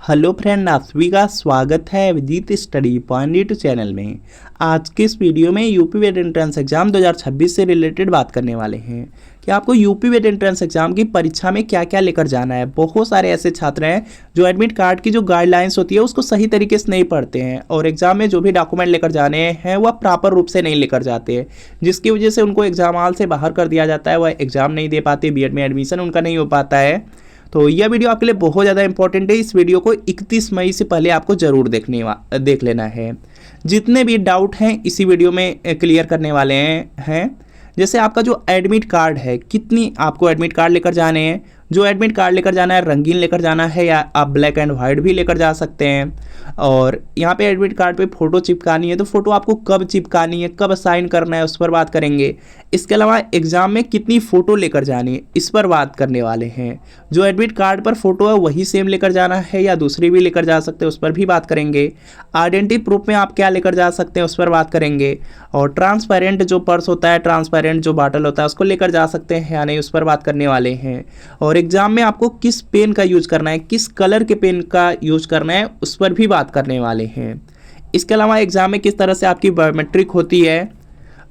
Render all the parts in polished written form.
Hello friend, आप सभी का स्वागत है Abhijeet study point YouTube channel में। आज के इस वीडियो में यूपी वेट एंट्रेंस एग्जाम 2026 से रिलेटेड बात करने वाले हैं कि आपको यूपी वेट एंट्रेंस एग्जाम की परीक्षा में क्या क्या लेकर जाना है। बहुत सारे ऐसे छात्र हैं जो एडमिट कार्ड की जो गाइडलाइंस होती है उसको सही तरीके से नहीं पढ़ते हैं और एग्जाम में जो भी डॉक्यूमेंट लेकर जाने हैं वह प्रॉपर रूप से नहीं लेकर जाते, जिसकी वजह से उनको एग्जाम हॉल से बाहर कर दिया जाता है। वह एग्जाम नहीं दे पाते, बीएड में एडमिशन उनका नहीं हो पाता है। तो यह वीडियो आपके लिए बहुत ज़्यादा इंपॉर्टेंट है। इस वीडियो को 31 मई से पहले आपको ज़रूर देख लेना है। जितने भी डाउट हैं इसी वीडियो में क्लियर करने वाले हैं। जैसे आपका जो एडमिट कार्ड है, कितनी आपको एडमिट कार्ड लेकर जाने हैं। जो एडमिट कार्ड लेकर जाना है रंगीन लेकर जाना है या आप ब्लैक एंड वाइट भी लेकर जा सकते हैं। और यहाँ पे एडमिट कार्ड पे फ़ोटो चिपकानी है तो फ़ोटो आपको कब चिपकानी है, कब साइन करना है, उस पर बात करेंगे। इसके अलावा एग्ज़ाम में कितनी फ़ोटो लेकर जानी है इस पर बात करने वाले हैं। जो एडमिट कार्ड पर फोटो है वही सेम लेकर जाना है या दूसरी भी लेकर जा सकते हैं, उस पर भी बात करेंगे। आइडेंटिटी प्रूफ में आप क्या लेकर जा सकते हैं उस पर बात करेंगे। और ट्रांसपेरेंट जो पर्स होता है, ट्रांसपेरेंट जो बॉटल होता है उसको लेकर जा सकते हैं या नहीं, उस पर बात करने वाले हैं। और एग्जाम में आपको किस पेन का यूज करना है, किस कलर के पेन का यूज करना है, उस पर भी बात करने वाले हैं। इसके अलावा एग्जाम में किस तरह से आपकी बायोमेट्रिक होती है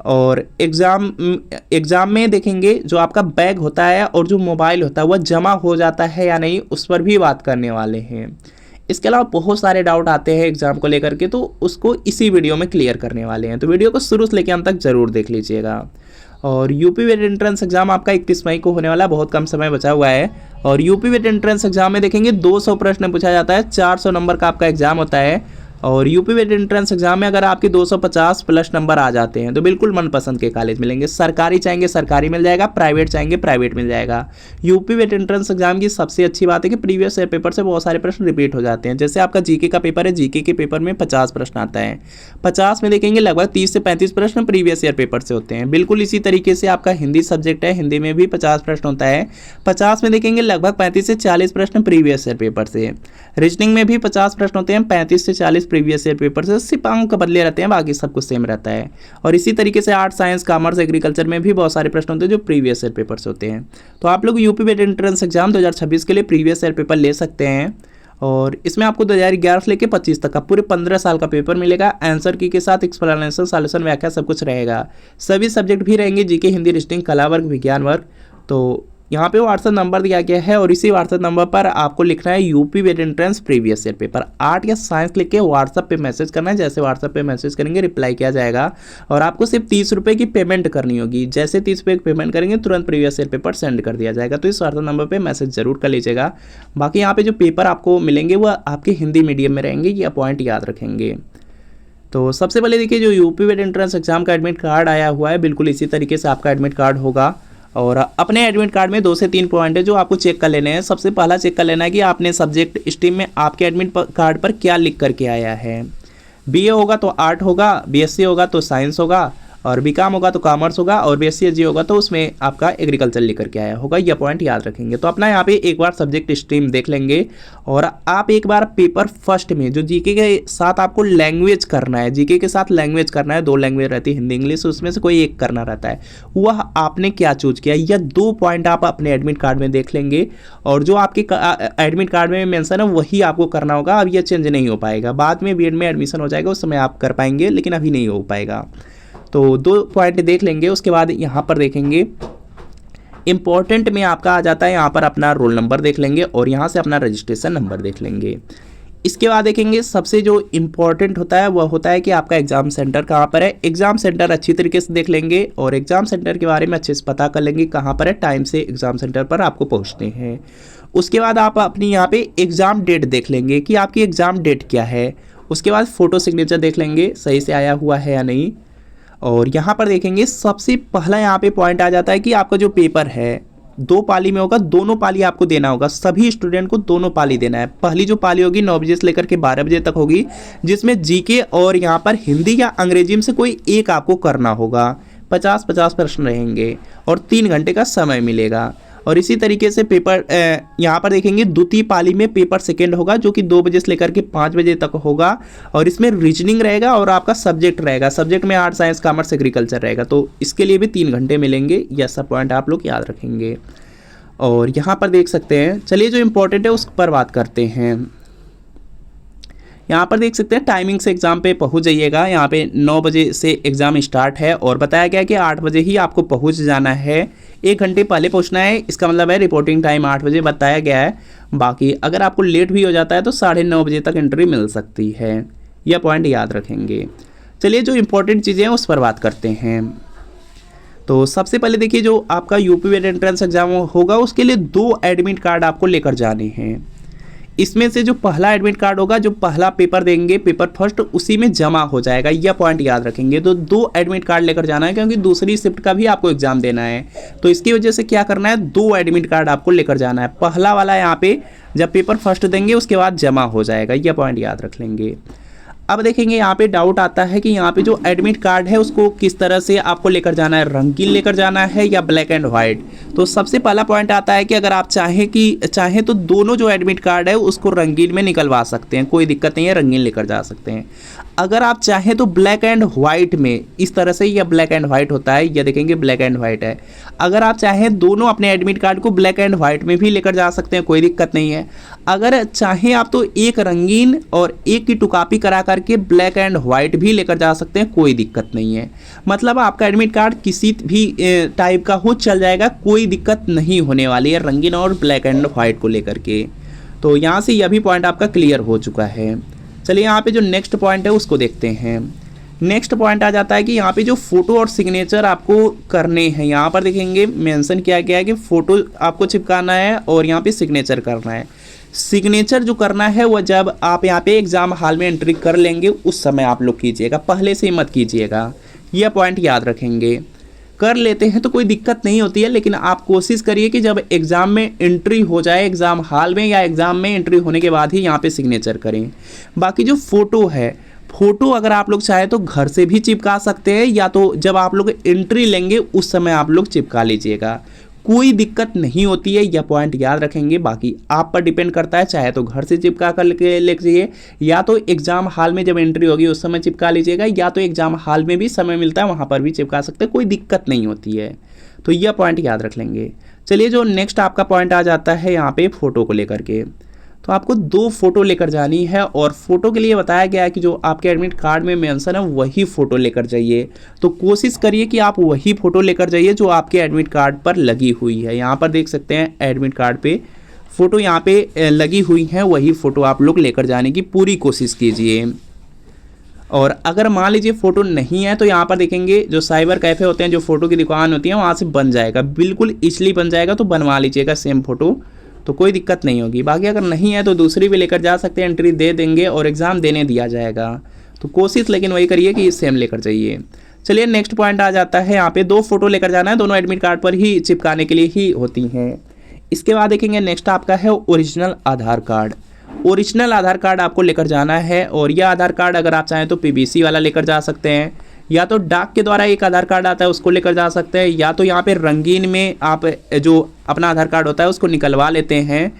और एग्ज़ाम में देखेंगे जो आपका बैग होता है और जो मोबाइल होता है वह जमा हो जाता है या नहीं, उस पर भी बात करने वाले हैं। इसके अलावा बहुत सारे डाउट आते हैं एग्जाम को लेकर के, तो उसको इसी वीडियो में क्लियर करने वाले हैं। तो वीडियो को शुरू से लेकर अंत तक जरूर देख लीजिएगा। और यूपी वेट एंट्रेंस एग्जाम आपका 31 मई को होने वाला, बहुत कम समय बचा हुआ है। और यूपी वेट एंट्रेंस एग्जाम में देखेंगे 200 प्रश्न पूछा जाता है, 400 नंबर का आपका एग्जाम होता है। और यूपी वेट एंट्रेंस एग्जाम में अगर आपके 250 प्लस नंबर आ जाते हैं तो बिल्कुल मनपसंद के कॉलेज मिलेंगे। सरकारी चाहेंगे सरकारी मिल जाएगा, प्राइवेट चाहेंगे प्राइवेट मिल जाएगा। यूपी वेट एंट्रेंस एग्जाम की सबसे अच्छी बात है कि प्रीवियस ईयर पेपर से बहुत सारे प्रश्न रिपीट हो जाते हैं। जैसे आपका जीके का पेपर है, जीके के पेपर में 50 प्रश्न आता है, 50 में देखेंगे लगभग 30 से 35 प्रश्न प्रीवियस ईयर पेपर से होते हैं। बिल्कुल इसी तरीके से आपका हिंदी सब्जेक्ट है, हिंदी में भी 50 प्रश्न होता है, 50 में देखेंगे लगभग 35 से 40 प्रश्न प्रीवियस ईयर पेपर से। रीजनिंग में भी 50 प्रश्न होते हैं, 35 से 40 प्रीवियस ईयर पेपर से, सिर्फ अंक बदले रहते हैं, बाकी सब कुछ सेम रहता है। और इसी तरीके से आर्ट, साइंस, कॉमर्स, एग्रीकल्चर में भी बहुत सारे प्रश्न होते हैं जो प्रीवियस ईयर पेपर से होते हैं। तो आप लोग यूपी वेट एंट्रेंस एग्जाम 2026 के लिए प्रीवियस ईयर पेपर ले सकते हैं। और इसमें आपको 2011 से लेकर 25 तक का पूरे 15 साल का पेपर मिलेगा। आंसर की के साथ एक्सप्लेनेशन, सॉल्यूशन, व्याख्या सब कुछ रहेगा। सभी सब्जेक्ट भी रहेंगे, जीके, हिंदी, रीजनिंग, कला वर्ग, विज्ञान वर्ग। तो यहाँ पे व्हाट्सएप नंबर दिया गया है और इसी व्हाट्सएप नंबर पर आपको लिखना है UP vet entrance previous year paper. Art या साइंस लिख के व्हाट्सएप पे मैसेज करना है। जैसे व्हाट्सएप पे मैसेज करेंगे रिप्लाई किया जाएगा और आपको सिर्फ 30 रुपये की पेमेंट करनी होगी। जैसे 30 रुपये की पेमेंट करेंगे तुरंत प्रीवियस ईयर पेपर सेंड कर दिया जाएगा। तो इस व्हाट्सएप नंबर पर मैसेज जरूर कर लीजिएगा। बाकी यहाँ पे जो पेपर आपको मिलेंगे वह आपके हिंदी मीडियम में रहेंगे, ये पॉइंट याद रखेंगे। तो सबसे पहले देखिए जो यूपी वेट एंट्रेंस एग्जाम का एडमिट कार्ड आया हुआ है, बिल्कुल इसी तरीके से आपका एडमिट कार्ड होगा। और अपने एडमिट कार्ड में 2 से 3 पॉइंट है जो आपको चेक कर लेने हैं। सबसे पहला चेक कर लेना है कि आपने सब्जेक्ट स्ट्रीम में आपके एडमिट कार्ड पर क्या लिख करके आया है। बीए होगा तो आर्ट होगा, बीएससी होगा तो साइंस होगा, और बीकॉम होगा तो कॉमर्स होगा, और बीएससी एसजी होगा तो उसमें आपका एग्रीकल्चर लिख करके आया होगा। यह पॉइंट याद रखेंगे। तो अपना यहाँ पे एक बार सब्जेक्ट स्ट्रीम देख लेंगे और आप एक बार पेपर फर्स्ट में जो जीके के साथ आपको लैंग्वेज करना है, जीके के साथ लैंग्वेज करना है, 2 लैंग्वेज रहती है हिंदी इंग्लिश, उसमें से कोई एक करना रहता है, वह आपने क्या चूज किया, यह 2 पॉइंट आप अपने एडमिट कार्ड में देख लेंगे। और जो आपके एडमिट कार्ड में मेंशन है वही आपको करना होगा। अब यह चेंज नहीं हो पाएगा, बाद में बीएड में एडमिशन हो जाएगा उस समय आप कर पाएंगे, लेकिन अभी नहीं हो पाएगा। तो 2 पॉइंट देख लेंगे। उसके बाद यहाँ पर देखेंगे इम्पॉर्टेंट में आपका आ जाता है, यहाँ पर अपना रोल नंबर देख लेंगे और यहाँ से अपना रजिस्ट्रेशन नंबर देख लेंगे। इसके बाद देखेंगे सबसे जो इम्पॉर्टेंट होता है वह होता है कि आपका एग्ज़ाम सेंटर कहाँ पर है। एग्ज़ाम सेंटर अच्छी तरीके से देख लेंगे और एग्ज़ाम सेंटर के बारे में अच्छे से पता कर लेंगे कहाँ पर है, टाइम से एग्ज़ाम सेंटर पर आपको पहुँचने हैं। उसके बाद आप अपनी यहाँ पे एग्ज़ाम डेट देख लेंगे कि आपकी एग्ज़ाम डेट क्या है। उसके बाद फ़ोटो सिग्नेचर देख लेंगे सही से आया हुआ है या नहीं। और यहाँ पर देखेंगे सबसे पहला यहाँ पे पॉइंट आ जाता है कि आपका जो पेपर है 2 पाली में होगा, दोनों पाली आपको देना होगा। सभी स्टूडेंट को दोनों पाली देना है। पहली जो पाली होगी 9 बजे से लेकर के 12 बजे तक होगी, जिसमें जीके और यहाँ पर हिंदी या अंग्रेजी में से कोई एक आपको करना होगा। 50-50 प्रश्न रहेंगे और 3 घंटे का समय मिलेगा। और इसी तरीके से पेपर यहाँ पर देखेंगे द्वितीय पाली में पेपर सेकेंड होगा जो कि 2 बजे से लेकर के 5 बजे तक होगा। और इसमें रीजनिंग रहेगा और आपका सब्जेक्ट रहेगा, सब्जेक्ट में आर्ट, साइंस, कॉमर्स, एग्रीकल्चर रहेगा। तो इसके लिए भी 3 घंटे मिलेंगे। यह सब पॉइंट आप लोग याद रखेंगे। और यहाँ पर देख सकते हैं, चलिए जो इम्पोर्टेंट है उस पर बात करते हैं। यहाँ पर देख सकते हैं टाइमिंग से एग्ज़ाम पे पहुँच जाइएगा। यहाँ पे 9 बजे से एग्ज़ाम स्टार्ट है और बताया गया है कि 8 बजे ही आपको पहुँच जाना है, 1 घंटे पहले पहुँचना है। इसका मतलब है रिपोर्टिंग टाइम 8 बजे बताया गया है। बाकी अगर आपको लेट भी हो जाता है तो 9:30 बजे तक एंट्री मिल सकती है, यह पॉइंट याद रखेंगे। चलिए जो इंपॉर्टेंट चीज़ें हैं उस पर बात करते हैं। तो सबसे पहले देखिए, जो आपका यूपी वेट एंट्रेंस एग्जाम होगा उसके लिए 2 एडमिट कार्ड आपको लेकर जाने हैं। इसमें से जो पहला एडमिट कार्ड होगा, जो पहला पेपर देंगे पेपर फर्स्ट, उसी में जमा हो जाएगा, यह पॉइंट याद रखेंगे। तो 2 एडमिट कार्ड लेकर जाना है क्योंकि दूसरी शिफ्ट का भी आपको एग्जाम देना है। तो इसकी वजह से क्या करना है, 2 एडमिट कार्ड आपको लेकर जाना है। पहला वाला यहाँ पे जब पेपर फर्स्ट देंगे उसके बाद जमा हो जाएगा, यह पॉइंट याद रख लेंगे। अब देखेंगे यहाँ पे डाउट आता है कि यहाँ पे जो एडमिट कार्ड है उसको किस तरह से आपको लेकर जाना है, रंगीन लेकर जाना है या ब्लैक एंड वाइट। तो सबसे पहला पॉइंट आता है कि अगर आप चाहें तो दोनों जो एडमिट कार्ड है उसको रंगीन में निकलवा सकते हैं, कोई दिक्कत नहीं है, रंगीन लेकर जा सकते हैं। अगर आप चाहें तो ब्लैक एंड वाइट में, इस तरह से यह ब्लैक एंड वाइट होता है, यह देखेंगे ब्लैक एंड वाइट है। अगर आप चाहें दोनों अपने एडमिट कार्ड को ब्लैक एंड वाइट में भी लेकर जा सकते हैं, कोई दिक्कत नहीं है। अगर चाहें आप तो एक रंगीन और एक की 2 कॉपी करा करके ब्लैक एंड वाइट भी लेकर जा सकते हैं, कोई दिक्कत नहीं है। मतलब आपका एडमिट कार्ड किसी भी टाइप का हो चल जाएगा, कोई दिक्कत नहीं होने वाली है रंगीन और ब्लैक एंड वाइट को लेकर के। तो यहाँ से यह भी पॉइंट आपका क्लियर हो चुका है। चलिए यहाँ पे जो नेक्स्ट पॉइंट है उसको देखते हैं। नेक्स्ट पॉइंट आ जाता है कि यहाँ पे जो फोटो और सिग्नेचर आपको करने हैं, यहाँ पर देखेंगे मेंशन किया गया है कि फ़ोटो आपको चिपकाना है और यहाँ पे सिग्नेचर करना है। सिग्नेचर जो करना है वह जब आप यहाँ पे एग्ज़ाम हॉल में एंट्री कर लेंगे उस समय आप लोग कीजिएगा, पहले से मत कीजिएगा, यह पॉइंट याद रखेंगे। कर लेते हैं तो कोई दिक्कत नहीं होती है, लेकिन आप कोशिश करिए कि जब एग्ज़ाम में एंट्री हो जाए एग्ज़ाम हॉल में या एग्ज़ाम में एंट्री होने के बाद ही यहाँ पे सिग्नेचर करें। बाकी जो फ़ोटो है, फ़ोटो अगर आप लोग चाहे तो घर से भी चिपका सकते हैं या तो जब आप लोग एंट्री लेंगे उस समय आप लोग चिपका लीजिएगा, कोई दिक्कत नहीं होती है, यह पॉइंट याद रखेंगे। बाकी आप पर डिपेंड करता है, चाहे तो घर से चिपका कर ले लीजिए या तो एग्ज़ाम हॉल में जब एंट्री होगी उस समय चिपका लीजिएगा, या तो एग्ज़ाम हॉल में भी समय मिलता है वहाँ पर भी चिपका सकते हैं, कोई दिक्कत नहीं होती है। तो यह पॉइंट याद रख लेंगे। चलिए जो नेक्स्ट आपका पॉइंट आ जाता है यहाँ पे फ़ोटो को लेकर के, तो आपको 2 फोटो लेकर जानी है और फोटो के लिए बताया गया है कि जो आपके एडमिट कार्ड में मेंशन है वही फ़ोटो लेकर जाइए। तो कोशिश करिए कि आप वही फ़ोटो लेकर जाइए जो आपके एडमिट कार्ड पर लगी हुई है। यहाँ पर देख सकते हैं एडमिट कार्ड पे फ़ोटो यहाँ पे लगी हुई है, वही फ़ोटो आप लोग लेकर जाने की पूरी कोशिश कीजिए। और अगर मान लीजिए फ़ोटो नहीं है तो यहाँ पर देखेंगे जो साइबर कैफ़े होते हैं, जो फ़ोटो की दुकान होती है, वहाँ से बन जाएगा, बिल्कुल इसलिए बन जाएगा, तो बनवा लीजिएगा सेम फ़ोटो, तो कोई दिक्कत नहीं होगी। बाकी अगर नहीं है तो दूसरी भी लेकर जा सकते हैं, एंट्री दे देंगे और एग्ज़ाम देने दिया जाएगा। तो कोशिश लेकिन वही करिए कि सेम लेकर जाइए। चलिए नेक्स्ट पॉइंट आ जाता है, यहाँ पे 2 फोटो लेकर जाना है, दोनों एडमिट कार्ड पर ही चिपकाने के लिए ही होती हैं। इसके बाद देखेंगे नेक्स्ट आपका है ओरिजिनल आधार कार्ड। ओरिजिनल आधार कार्ड आपको लेकर जाना है और यह आधार कार्ड अगर आप चाहें तो PBC वाला लेकर जा सकते हैं, या तो डाक के द्वारा एक आधार कार्ड आता है उसको लेकर जा सकते हैं, या तो यहाँ पे रंगीन में आप जो अपना आधार कार्ड होता है उसको निकलवा लेते हैं,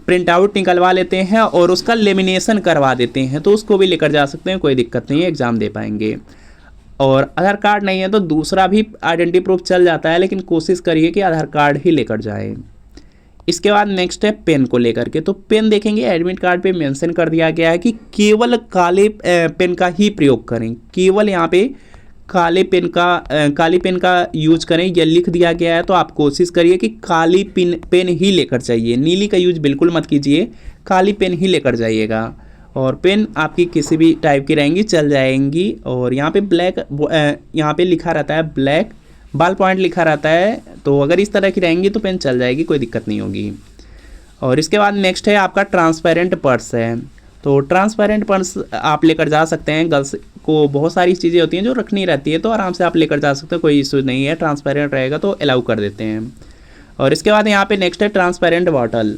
प्रिंट आउट निकलवा लेते हैं और उसका लेमिनेशन करवा देते हैं, तो उसको भी लेकर जा सकते हैं, कोई दिक्कत नहीं है, एग्ज़ाम दे पाएंगे। और आधार कार्ड नहीं है तो दूसरा भी आइडेंटिटी प्रूफ चल जाता है, लेकिन कोशिश करिए कि आधार कार्ड ही लेकर जाएं। इसके बाद नेक्स्ट है पेन को लेकर के, तो पेन देखेंगे एडमिट कार्ड पे मेंशन कर दिया गया है कि केवल काले पेन का ही प्रयोग करें, केवल यहाँ पे काली पेन का यूज करें, यह लिख दिया गया है। तो आप कोशिश करिए कि काली पेन ही लेकर जाइए, नीली का यूज बिल्कुल मत कीजिए, काली पेन ही लेकर जाइएगा। और पेन आपकी किसी भी टाइप की रहेंगी चल जाएंगी। और यहाँ पे ब्लैक, यहाँ पे लिखा रहता है ब्लैक, बॉल पॉइंट लिखा रहता है, तो अगर इस तरह की रहेंगी तो पेन चल जाएगी, कोई दिक्कत नहीं होगी। और इसके बाद नेक्स्ट है आपका ट्रांसपेरेंट पर्स है, तो ट्रांसपेरेंट पर्स आप लेकर जा सकते हैं। गर्ल्स को बहुत सारी चीज़ें होती हैं जो रखनी रहती है, तो आराम से आप लेकर जा सकते हो, कोई इशू नहीं है, ट्रांसपेरेंट रहेगा तो अलाउ कर देते हैं। और इसके बाद यहाँ पे नेक्स्ट है ट्रांसपेरेंट बॉटल।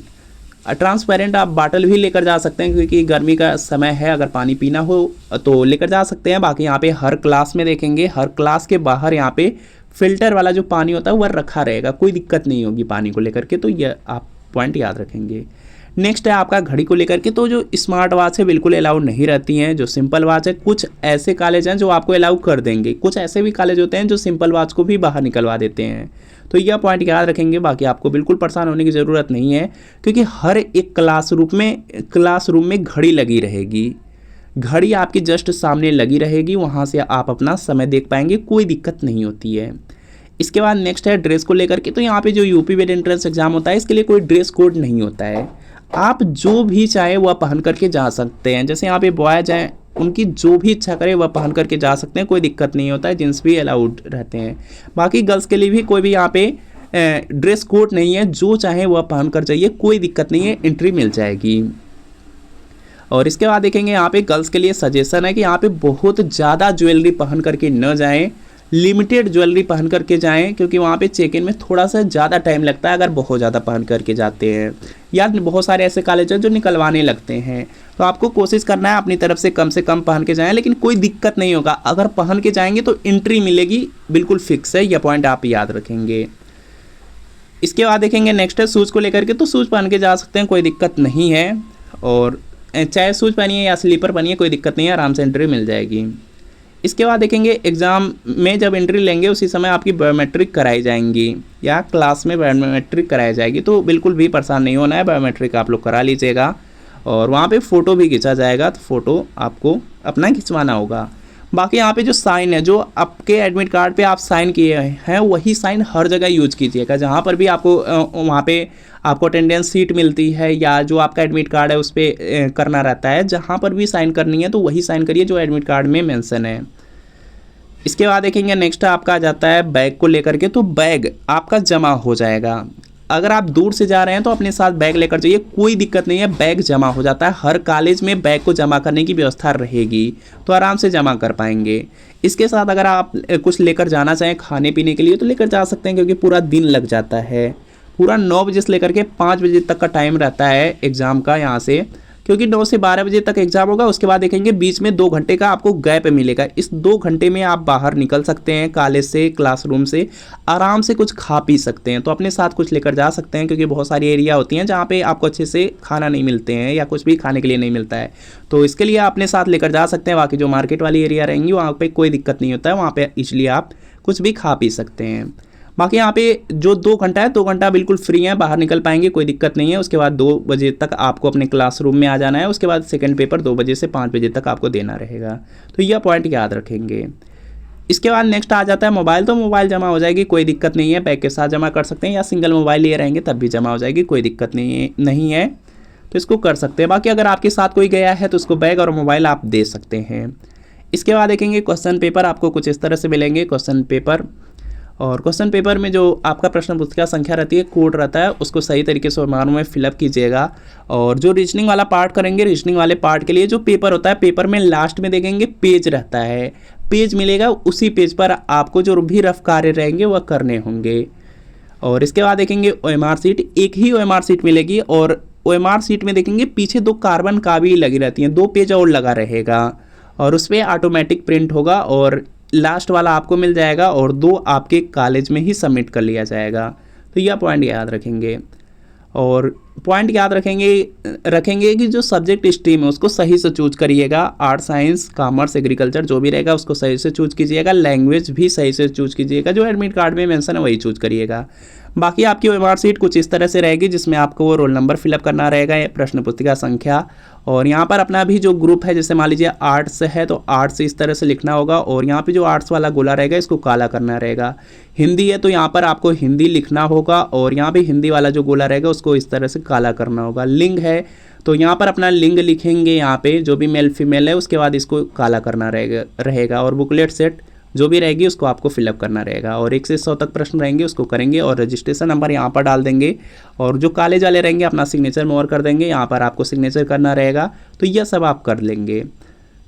ट्रांसपेरेंट आप बॉटल भी लेकर जा सकते हैं क्योंकि गर्मी का समय है, अगर पानी पीना हो तो लेकर जा सकते हैं। बाकी यहाँ पे हर क्लास में देखेंगे, हर क्लास के बाहर यहाँ पे फ़िल्टर वाला जो पानी होता है वह रखा रहेगा, कोई दिक्कत नहीं होगी पानी को लेकर के, तो यह आप पॉइंट याद रखेंगे। नेक्स्ट है आपका घड़ी को लेकर के, तो जो स्मार्ट वॉच है बिल्कुल अलाउ नहीं रहती हैं, जो सिंपल वॉच है। कुछ ऐसे कॉलेज हैं जो आपको अलाउ कर देंगे, कुछ ऐसे भी कॉलेज होते हैं जो सिंपल वॉच को भी बाहर निकलवा देते हैं, तो यह पॉइंट याद रखेंगे। बाकी आपको बिल्कुल परेशान होने की ज़रूरत नहीं है क्योंकि हर एक क्लासरूम में घड़ी लगी रहेगी, घड़ी आपकी जस्ट सामने लगी रहेगी, वहाँ से आप अपना समय देख पाएंगे, कोई दिक्कत नहीं होती है। इसके बाद नेक्स्ट है ड्रेस को लेकर के। तो यहाँ पे जो यूपी वेट एंट्रेंस एग्जाम होता है इसके लिए कोई ड्रेस कोड नहीं होता है, आप जो भी चाहे वह पहन करके जा सकते हैं। जैसे यहाँ पे बॉयज हैं, उनकी जो भी इच्छा करे वह पहन करके जा सकते हैं, कोई दिक्कत नहीं होता है, जींस भी अलाउड रहते हैं। बाकी गर्ल्स के लिए भी कोई भी यहाँ पे ड्रेस कोड नहीं है, जो चाहे वह पहन कर जाइए, कोई दिक्कत नहीं है, एंट्री मिल जाएगी। और इसके बाद देखेंगे यहाँ पे गर्ल्स के लिए सजेशन है कि यहाँ पे बहुत ज़्यादा ज्वेलरी पहन करके न जाएं, लिमिटेड ज्वेलरी पहन करके जाएं, क्योंकि वहाँ पे चेक इन में थोड़ा सा ज़्यादा टाइम लगता है अगर बहुत ज़्यादा पहन करके जाते हैं, या बहुत सारे ऐसे कॉलेज हैं जो निकलवाने लगते हैं। तो आपको कोशिश करना है अपनी तरफ से कम पहन के जाएं, लेकिन कोई दिक्कत नहीं होगा, अगर पहन के जाएंगे तो एंट्री मिलेगी, बिल्कुल फिक्स है, यह पॉइंट आप याद रखेंगे। इसके बाद देखेंगे नेक्स्ट है शूज़ को लेकर के। तो शूज़ पहन के जा सकते हैं, कोई दिक्कत नहीं है, और चाहे शूज़ पहनिए या स्लीपर पहनिए, कोई दिक्कत नहीं है, आराम से एंट्री मिल जाएगी। इसके बाद देखेंगे एग्ज़ाम में जब एंट्री लेंगे उसी समय आपकी बायोमेट्रिक कराई जाएंगी, या क्लास में बायोमेट्रिक कराई जाएगी, तो बिल्कुल भी परेशान नहीं होना है, बायोमेट्रिक आप लोग करा लीजिएगा। और वहाँ पे फ़ोटो भी खींचा जाएगा, तो फ़ोटो आपको अपना खिंचवाना होगा। बाकी यहाँ पे जो साइन है, जो आपके एडमिट कार्ड पे आप साइन किए हैं, वही साइन हर जगह यूज कीजिएगा। जहाँ पर भी आपको वहाँ पे आपको अटेंडेंस सीट मिलती है या जो आपका एडमिट कार्ड है उस पर करना रहता है, जहाँ पर भी साइन करनी है तो वही साइन करिए जो एडमिट कार्ड में मेंशन है। इसके बाद देखेंगे नेक्स्ट आपका आ जाता है बैग को लेकर के। तो बैग आपका जमा हो जाएगा, अगर आप दूर से जा रहे हैं तो अपने साथ बैग लेकर जाइए, कोई दिक्कत नहीं है, बैग जमा हो जाता है। हर कॉलेज में बैग को जमा करने की व्यवस्था रहेगी, तो आराम से जमा कर पाएंगे। इसके साथ अगर आप कुछ लेकर जाना चाहें खाने पीने के लिए तो लेकर जा सकते हैं, क्योंकि पूरा दिन लग जाता है, पूरा 9 बजे से लेकर के 5 बजे तक का टाइम रहता है एग्ज़ाम का यहाँ से, क्योंकि 9 से 12 बजे तक एग्जाम होगा। उसके बाद देखेंगे बीच में 2 घंटे का आपको गैप मिलेगा, इस 2 घंटे में आप बाहर निकल सकते हैं कॉलेज से, क्लासरूम से, आराम से कुछ खा पी सकते हैं। तो अपने साथ कुछ लेकर जा सकते हैं, क्योंकि बहुत सारी एरिया होती हैं जहाँ पे आपको अच्छे से खाना नहीं मिलते हैं या कुछ भी खाने के लिए नहीं मिलता है, तो इसके लिए अपने साथ लेकर जा सकते हैं। बाकी जो मार्केट वाली एरिया रहेंगी वहाँ पर कोई दिक्कत नहीं होता है, वहाँ पर इसलिए आप कुछ भी खा पी सकते हैं। बाकी यहाँ पे जो 2 घंटा है, 2 घंटा बिल्कुल फ्री है, बाहर निकल पाएंगे, कोई दिक्कत नहीं है। उसके बाद 2 बजे तक आपको अपने क्लासरूम में आ जाना है। उसके बाद सेकंड पेपर 2 बजे से 5 बजे तक आपको देना रहेगा, तो यह पॉइंट याद रखेंगे। इसके बाद नेक्स्ट आ जाता है मोबाइल। तो मोबाइल जमा हो जाएगी, कोई दिक्कत नहीं है, बैग के साथ जमा कर सकते हैं, या सिंगल मोबाइल लिए रहेंगे तब भी जमा हो जाएगी, कोई दिक्कत नहीं है, तो इसको कर सकते हैं। बाकी अगर आपके साथ कोई गया है तो उसको बैग और मोबाइल आप दे सकते हैं। इसके बाद देखेंगे क्वेश्चन पेपर आपको कुछ इस तरह से मिलेंगे क्वेश्चन पेपर, और क्वेश्चन पेपर में जो आपका प्रश्न पुस्तिका संख्या रहती है, कोड रहता है, उसको सही तरीके से मानों में फिलअप कीजिएगा। और जो रीजनिंग वाला पार्ट करेंगे, रीजनिंग वाले पार्ट के लिए जो पेपर होता है, पेपर में लास्ट में देखेंगे पेज रहता है, पेज मिलेगा, उसी पेज पर आपको जो भी रफ कार्य रहेंगे वह करने होंगे। और इसके बाद देखेंगे OMR सीट, एक ही OMR सीट मिलेगी, और OMR सीट में देखेंगे पीछे 2 कार्बन का भी लगी रहती हैं, 2 पेज और लगा रहेगा, और उस पर ऑटोमेटिक प्रिंट होगा, और लास्ट वाला आपको मिल जाएगा, और 2 आपके कॉलेज में ही सबमिट कर लिया जाएगा। तो यह पॉइंट याद रखेंगे। और पॉइंट याद रखेंगे कि जो सब्जेक्ट स्ट्रीम है उसको सही से चूज करिएगा, आर्ट, साइंस, कॉमर्स, एग्रीकल्चर जो भी रहेगा उसको सही से चूज कीजिएगा, लैंग्वेज भी सही से चूज कीजिएगा, जो एडमिट कार्ड में मेंशन है वही चूज करिएगा। बाकी आपकी OMR सीट कुछ इस तरह से रहेगी, जिसमें आपको वो रोल नंबर फिलअप करना रहेगा, प्रश्न पुस्तिका संख्या, और यहाँ पर अपना भी जो ग्रुप है, जैसे मान लीजिए आर्ट्स है तो आर्ट्स इस तरह से लिखना होगा, और यहाँ पे जो आर्ट्स वाला गोला रहेगा इसको काला करना रहेगा। हिंदी है तो यहाँ पर आपको हिंदी लिखना होगा, और यहाँ पे हिंदी वाला जो गोला रहेगा उसको इस तरह से काला करना होगा। लिंग है तो यहाँ पर अपना लिंग लिखेंगे, यहाँ पे जो भी मेल फीमेल है, उसके बाद इसको काला करना रहेगा। और बुकलेट सेट जो भी रहेगी उसको आपको फिलअप करना रहेगा, और 1 से 100 तक प्रश्न रहेंगे उसको करेंगे, और रजिस्ट्रेशन नंबर यहाँ पर डाल देंगे, और जो कॉलेज वाले रहेंगे अपना सिग्नेचर मोर कर देंगे, यहाँ पर आपको सिग्नेचर करना रहेगा। तो यह सब आप कर लेंगे।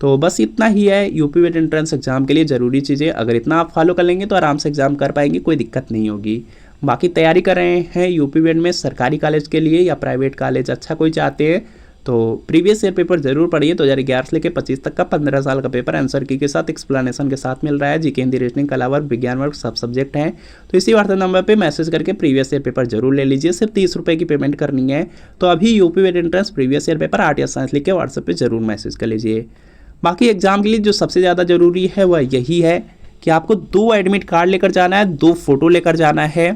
तो बस इतना ही है यूपी वेट एंट्रेंस एग्जाम के लिए ज़रूरी चीज़ें, अगर इतना आप फॉलो कर लेंगे तो आराम से एग्जाम कर पाएंगे, कोई दिक्कत नहीं होगी। बाकी तैयारी कर रहे हैं यूपी वेट में सरकारी कॉलेज के लिए या प्राइवेट कॉलेज अच्छा कोई चाहते हैं तो प्रीवियस ईयर पेपर जरूर पढ़िए। 2011 से लेकर 25 तक का 15 साल का पेपर आंसर की के साथ एक्सप्लेनेशन के साथ मिल रहा है। जीके, हिंदी, रीजनिंग के अलावा विज्ञान वर्ग सब सब्जेक्ट हैं। तो इसी व्हाट्सएप नंबर पे मैसेज करके प्रीवियस ईयर पेपर जरूर ले लीजिए। सिर्फ 30 रुपये की पेमेंट करनी है। तो अभी UP vet entrance previous year paper art या साइंस लिख के व्हाट्सएप पर जरूर मैसेज कर लीजिए। बाकी एग्जाम के लिए जो सबसे ज़्यादा जरूरी है वह यही है कि आपको 2 एडमिट कार्ड लेकर जाना है, 2 फोटो लेकर जाना है।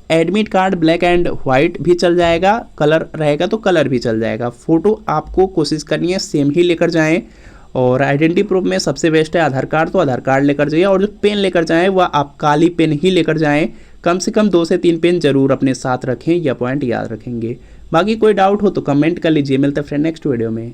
Admit card black and white भी चल जाएगा, कलर रहेगा तो कलर भी चल जाएगा। फ़ोटो आपको कोशिश करनी है सेम ही लेकर जाएं। और आइडेंटिटी प्रूफ में सबसे बेस्ट है आधार कार्ड, तो आधार कार्ड लेकर जाइए। और जो पेन लेकर जाएं वह आप काली पेन ही लेकर जाएं। कम से कम 2 से 3 पेन जरूर अपने साथ रखें, यह पॉइंट याद रखेंगे। बाकी कोई डाउट हो तो कमेंट कर लीजिए। मिलते हैं फ्रेंड नेक्स्ट वीडियो में।